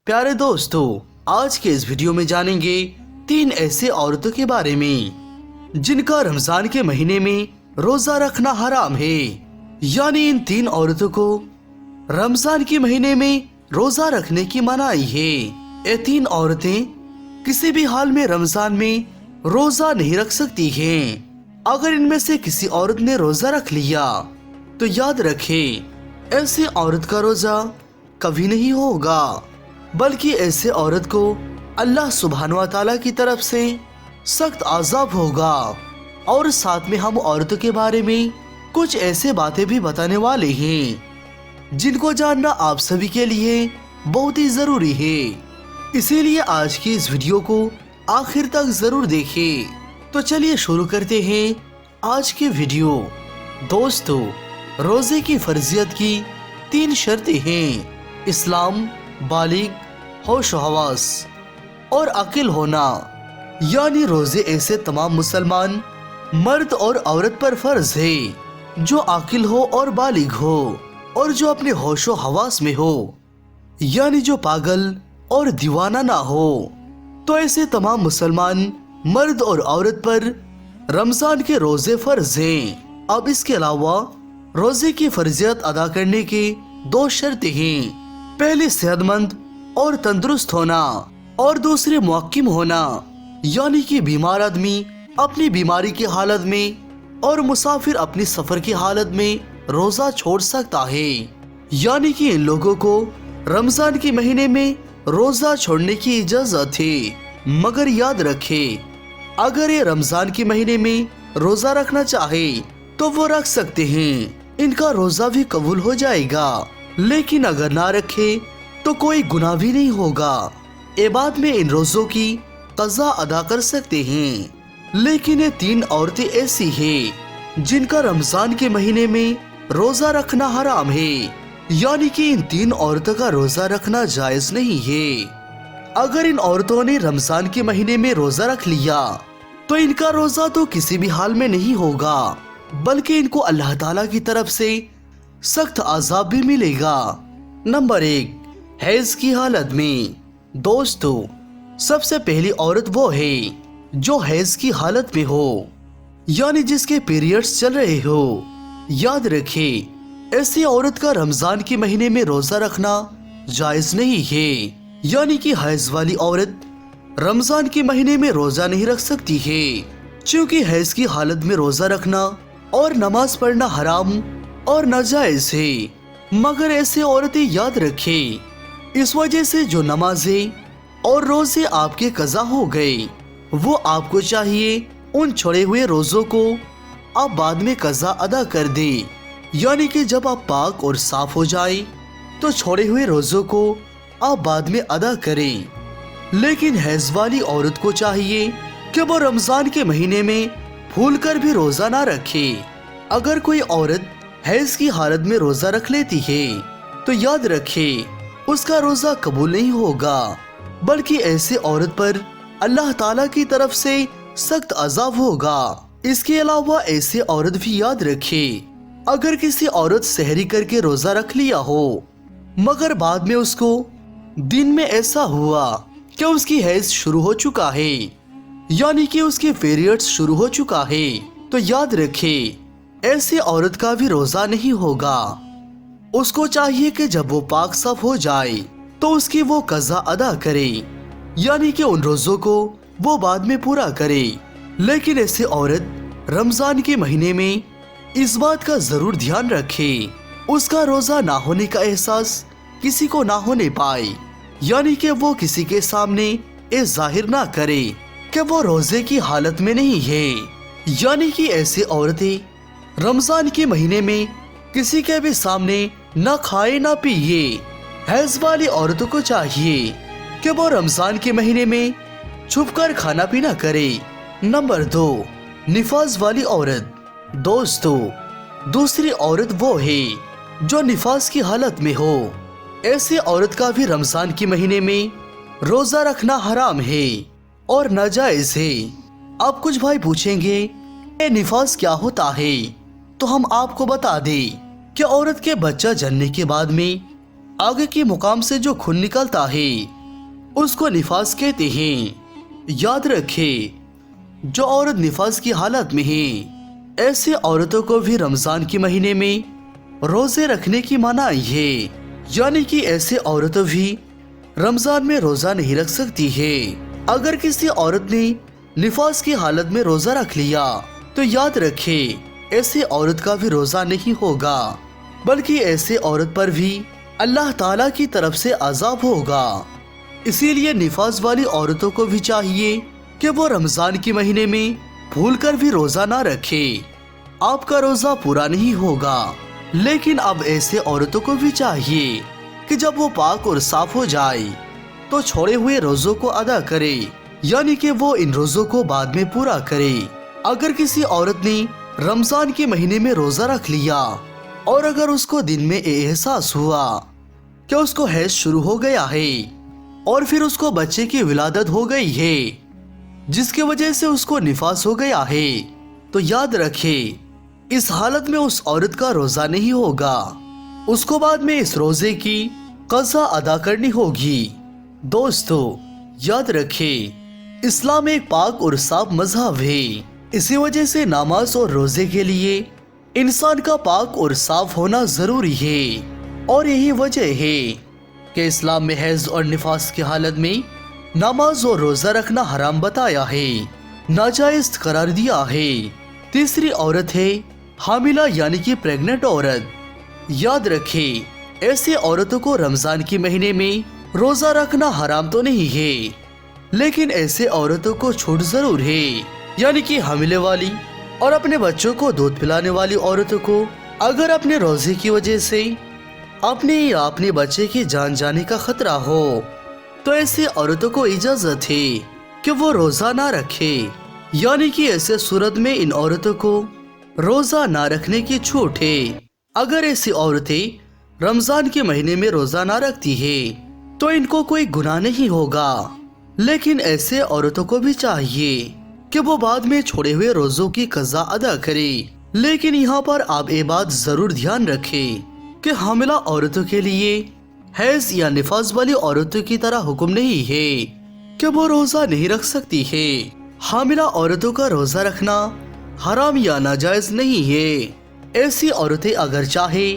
प्यारे दोस्तों, आज के इस वीडियो में जानेंगे 3 ऐसे औरतों के बारे में जिनका रमजान के महीने में रोजा रखना हराम है। यानी इन 3 औरतों को रमजान के महीने में रोजा रखने की मनाही है। ये 3 औरतें किसी भी हाल में रमजान में रोजा नहीं रख सकती हैं। अगर इनमें से किसी औरत ने रोजा रख लिया तो याद रखें, ऐसी औरत का रोजा कभी नहीं होगा, बल्कि ऐसे औरत को अल्लाह सुब्हान व तआला की तरफ से सख्त अज़ाब होगा। और साथ में हम औरतों के बारे में कुछ ऐसे बातें भी बताने वाले हैं जिनको जानना आप सभी के लिए बहुत ही जरूरी है। इसीलिए आज की इस वीडियो को आखिर तक जरूर देखें। तो चलिए शुरू करते हैं आज की वीडियो। दोस्तों, रोजे की फर्जियत की 3 शर्तें हैं: इस्लाम, बालिग, होश हवास और अकिल होना। यानी रोजे ऐसे तमाम मुसलमान मर्द और औरत पर फर्ज है जो अकिल हो और बालिग हो और जो अपने होशो हवास में हो, यानी जो पागल और दीवाना ना हो। तो ऐसे तमाम मुसलमान मर्द और औरत पर रमजान के रोजे फर्ज हैं। अब इसके अलावा रोजे की फर्जियत अदा करने के 2 शर्तें हैं। पहले सेहतमंद और तंदुरुस्त होना और दूसरे मुअक्किम होना, यानी कि बीमार आदमी अपनी बीमारी की हालत में और मुसाफिर अपनी सफर की हालत में रोजा छोड़ सकता है। यानी कि इन लोगों को रमजान के महीने में रोजा छोड़ने की इजाजत है। मगर याद रखें, अगर ये रमजान के महीने में रोजा रखना चाहे तो वो रख सकते हैं, इनका रोजा भी कबूल हो जाएगा। लेकिन अगर ना रखे तो कोई गुनाह भी नहीं होगा। ये बाद में इन रोजों की कज़ा अदा कर सकते हैं। लेकिन ये 3 औरतें ऐसी हैं जिनका रमजान के महीने में रोजा रखना हराम है। यानी कि इन 3 औरतों का रोजा रखना जायज नहीं है। अगर इन औरतों ने रमजान के महीने में रोजा रख लिया तो इनका रोजा तो किसी भी हाल में नहीं होगा, बल्कि इनको अल्लाह ताला की तरफ से सख्त अज़ाब भी मिलेगा। नंबर 1, हैज की हालत में। दोस्तों, सबसे पहली औरत वो है जो हैज की हालत में हो, यानी जिसके पीरियड्स चल रहे हो। याद रखें, ऐसी औरत का रमजान के महीने में रोजा रखना जायज नहीं है। यानी कि हैज वाली औरत रमजान के महीने में रोजा नहीं रख सकती है, क्योंकि हैज की हालत में रोजा रखना और नमाज पढ़ना हराम और नाजायज है। मगर ऐसे औरतें याद रखें, इस वजह से जो नमाजें और रोजे आपके कज़ा हो गए, वो आपको चाहिए उन छोड़े हुए रोजों को आप बाद में कज़ा अदा कर दें। यानी कि जब आप पाक और साफ हो जाए तो छोड़े हुए रोजों को आप बाद में अदा करें। लेकिन हैज वाली औरत को चाहिए कि वो रमजान के महीने में भूल कर भी रोजा ना रखे। अगर कोई औरत हैज की हालत में रोजा रख लेती है तो याद रखे, उसका रोजा कबूल नहीं होगा, बल्कि ऐसे औरत पर अल्लाह ताला की तरफ से सख्त अज़ाब होगा। इसके अलावा ऐसे औरत भी याद रखे, अगर किसी औरत सहरी करके रोजा रख लिया हो मगर बाद में उसको दिन में ऐसा हुआ कि उसकी हैज शुरू हो चुका है, यानी कि उसके पीरियड्स शुरू हो चुका है, तो याद रखे ऐसे औरत का भी रोजा नहीं होगा। उसको चाहिए कि जब वो पाक साफ हो जाए तो उसकी वो कज़ा अदा करे, यानी कि उन रोजों को वो बाद में पूरा करे। लेकिन ऐसे औरत रमजान के महीने में इस बात का जरूर ध्यान रखे, उसका रोजा ना होने का एहसास किसी को ना होने पाए, यानी कि वो किसी के सामने ये जाहिर ना करे कि वो रोजे की हालत में नहीं है। यानी कि ऐसे औरतें रमजान के महीने में किसी के भी सामने ना खाए ना पिए। हैज वाली औरतों को चाहिए कि वो रमजान के महीने में छुपकर खाना पीना करे। नंबर 2, निफाज वाली औरत। दोस्तों, दूसरी औरत वो है जो निफाज की हालत में हो। ऐसी औरत का भी रमजान के महीने में रोजा रखना हराम है और नाजायज है। अब कुछ भाई पूछेंगे, ये निफाज क्या होता है? तो हम आपको बता दें कि औरत के बच्चा जनने के बाद में आगे के मुकाम से जो खून निकलता है उसको निफास कहते हैं। याद रखें, जो औरत निफास की हालत में है ऐसे औरतों को भी रमजान के महीने में रोजे रखने की मनाही है, यानी कि ऐसे औरतें भी रमजान में रोजा नहीं रख सकती है। अगर किसी औरत ने निफास की हालत में रोजा रख लिया तो याद रखें, ऐसे औरत का भी रोजा नहीं होगा, बल्कि ऐसे औरत पर भी अल्लाह ताला की तरफ से अजाब होगा। इसीलिए निफास वाली औरतों को भी चाहिए कि वो रमजान के महीने में भूलकर भी रोजा ना रखे। आपका रोजा पूरा नहीं होगा, लेकिन अब ऐसे औरतों को भी चाहिए कि जब वो पाक और साफ हो जाए तो छोड़े हुए रोजों को अदा करे, यानी कि वो इन रोजों को बाद में पूरा करे। अगर किसी औरत ने रमजान के महीने में रोजा रख लिया और अगर उसको दिन में एहसास हुआ कि उसको हैज शुरू हो गया है और फिर उसको बच्चे की विलादत हो गई है जिसकी वजह से उसको निफास हो गया है, तो याद रखे इस हालत में उस औरत का रोजा नहीं होगा, उसको बाद में इस रोजे की कज़ा अदा करनी होगी। दोस्तों याद रखे, इस्लाम एक पाक और साफ मजहब है, इसी वजह से नमाज और रोजे के लिए इंसान का पाक और साफ होना जरूरी है। और यही वजह है कि इस्लाम में हैज और निफास की हालत में नमाज और रोजा रखना हराम बताया है, नाजायज करार दिया है। तीसरी औरत है हामिला, यानी कि प्रेग्नेंट औरत। याद रखें, ऐसे औरतों को रमजान के महीने में रोजा रखना हराम तो नहीं है, लेकिन ऐसे औरतों को छूट जरूर है, यानी कि हामिले वाली और अपने बच्चों को दूध पिलाने वाली औरतों को अगर अपने रोजे की वजह से अपने या अपने बच्चे की जान जाने का खतरा हो तो ऐसी औरतों को इजाजत है कि वो रोजा ना रखे, यानी कि ऐसे सूरत में इन औरतों को रोजा ना रखने की छूट है। अगर ऐसी औरतें रमजान के महीने में रोजा ना रखती है तो इनको कोई गुनाह नहीं होगा, लेकिन ऐसे औरतों को भी चाहिए कि वो बाद में छोड़े हुए रोजों की कज़ा अदा करे। लेकिन यहाँ पर आप ये बात जरूर ध्यान रखें कि हामिला औरतों के लिए हैज या निफास वाली औरतों की तरह हुक्म नहीं है कि वो रोजा नहीं रख सकती है। हामिला औरतों का रोजा रखना हराम या नाजायज नहीं है। ऐसी औरतें अगर चाहे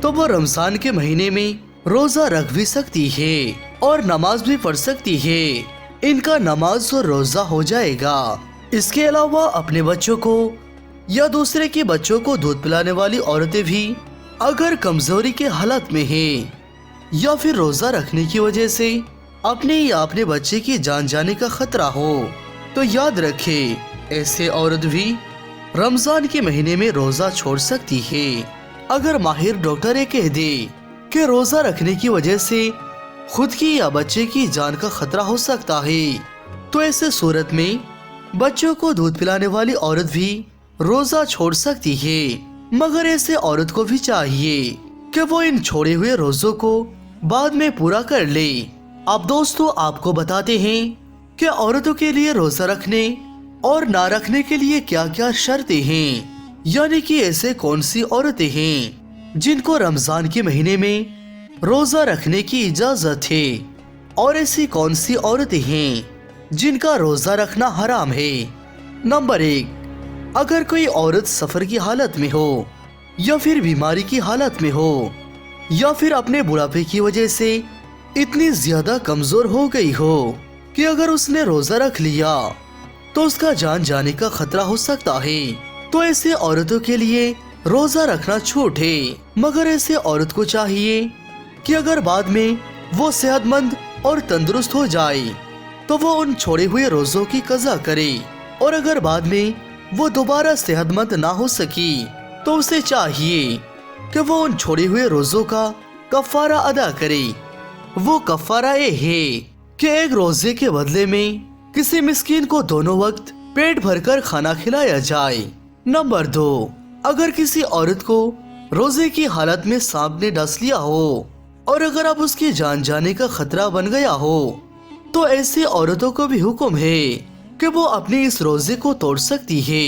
तो वो रमजान के महीने में रोजा रख भी सकती है और नमाज भी पढ़ सकती है, इनका नमाज और रोजा हो जाएगा। इसके अलावा अपने बच्चों को या दूसरे के बच्चों को दूध पिलाने वाली औरतें भी अगर कमजोरी के हालत में हैं या फिर रोजा रखने की वजह से अपने या अपने बच्चे की जान जाने का खतरा हो तो याद रखें, ऐसे औरत भी रमजान के महीने में रोजा छोड़ सकती है। अगर माहिर डॉक्टर ये कह दे कि रोजा रखने की वजह से खुद की या बच्चे की जान का खतरा हो सकता है तो ऐसे सूरत में बच्चों को दूध पिलाने वाली औरत भी रोजा छोड़ सकती है। मगर ऐसे औरत को भी चाहिए कि वो इन छोड़े हुए रोजों को बाद में पूरा कर ले। अब दोस्तों आपको बताते हैं कि औरतों के लिए रोजा रखने और ना रखने के लिए क्या क्या शर्तें हैं, यानी कि ऐसे कौन सी औरतें हैं जिनको रमजान के महीने में रोजा रखने की इजाजत है और ऐसी कौन सी औरतें हैं जिनका रोजा रखना हराम है। नंबर 1, अगर कोई औरत सफर की हालत में हो या फिर बीमारी की हालत में हो या फिर अपने बुढ़ापे की वजह से इतनी ज्यादा कमजोर हो गई हो कि अगर उसने रोजा रख लिया तो उसका जान जाने का खतरा हो सकता है, तो ऐसे औरतों के लिए रोजा रखना छूट है। मगर ऐसे औरत को चाहिए कि अगर बाद में वो सेहतमंद और तंदुरुस्त हो जाए तो वो उन छोड़े हुए रोजों की कज़ा करे, और अगर बाद में वो दोबारा सेहतमंद ना हो सकी तो उसे चाहिए कि वो उन छोड़े हुए रोजों का कफारा अदा करे। वो कफारा ये है कि एक रोजे के बदले में किसी मिस्कीन को दोनों वक्त पेट भरकर खाना खिलाया जाए। नंबर 2, अगर किसी औरत को रोजे की हालत में सांप ने डस लिया हो और अगर अब उसकी जान जाने का खतरा बन गया हो तो ऐसी औरतों को भी हुक्म है कि वो अपने इस रोजे को तोड़ सकती है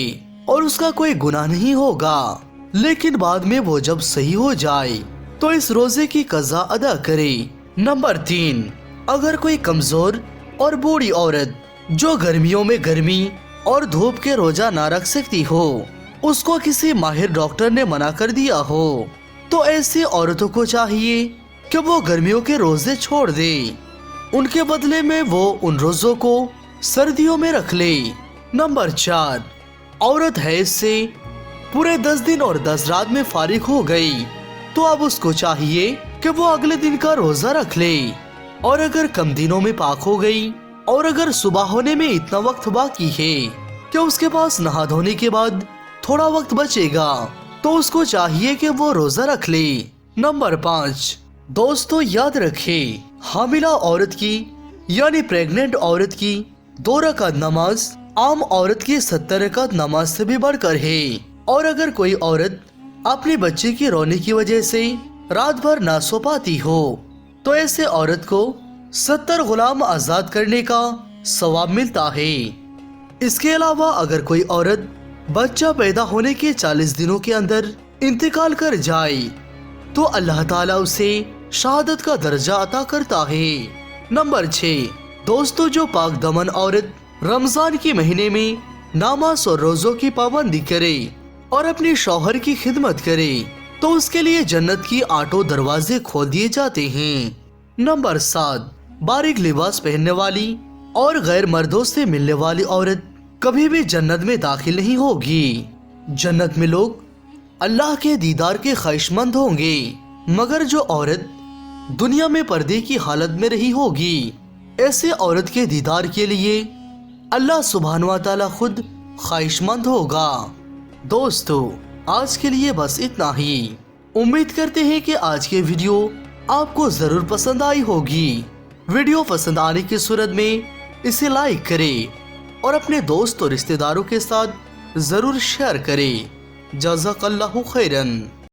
और उसका कोई गुनाह नहीं होगा, लेकिन बाद में वो जब सही हो जाए तो इस रोजे की कज़ा अदा करे। नंबर 3, अगर कोई कमजोर और बूढ़ी औरत जो गर्मियों में गर्मी और धूप के रोजा ना रख सकती हो, उसको किसी माहिर डॉक्टर ने मना कर दिया हो, तो ऐसी औरतों को चाहिए कि वो गर्मियों के रोजे छोड़ दे। उनके बदले में वो उन रोजों को सर्दियों में रख ले। नंबर 4, औरत हैज से पूरे 10 दिन और 10 रात में फारिग हो गई, तो अब उसको चाहिए कि वो अगले दिन का रोजा रख ले। और अगर कम दिनों में पाक हो गई और अगर सुबह होने में इतना वक्त बाकी है कि उसके पास नहा धोने के बाद थोड़ा वक्त बचेगा, तो उसको चाहिए कि वो रोजा रख ले। नंबर 5, दोस्तों याद रखें, हामिला औरत की यानी प्रेग्नेंट औरत की 2 रकात नमाज आम औरत की 70 रकात नमाज से भी बढ़कर है। और अगर कोई औरत अपने बच्चे की रोने की वजह से रात भर ना सो पाती हो, तो ऐसे औरत को 70 गुलाम आजाद करने का सवाब मिलता है। इसके अलावा अगर कोई औरत बच्चा पैदा होने के 40 दिनों के अंदर इंतकाल कर जाए, तो अल्लाह ताला उसे शहादत का दर्जा अता करता है। नंबर 6, दोस्तों जो पाक दमन औरत रमजान के महीने में नमाज और रोजों की पाबंदी करे और अपने शौहर की खिदमत करे, तो उसके लिए जन्नत की 8 दरवाजे खोल दिए जाते हैं। नंबर 7, बारीक लिबास पहनने वाली और गैर मर्दों से मिलने वाली औरत कभी भी जन्नत में दाखिल नहीं होगी। जन्नत में लोग अल्लाह के दीदार के ख्वाहिशमंद होंगे, मगर जो औरत दुनिया में पर्दे की हालत में रही होगी, ऐसे औरत के दीदार के लिए अल्लाह सुब्हान व तआला खुद ख्वाहिशमंद होगा। दोस्तों आज के लिए बस इतना ही। उम्मीद करते हैं कि आज के वीडियो आपको जरूर पसंद आई होगी। वीडियो पसंद आने की सूरत में इसे लाइक करें और अपने दोस्त और रिश्तेदारों के साथ जरूर शेयर करें। जज़ाकल्लाहु खैरन।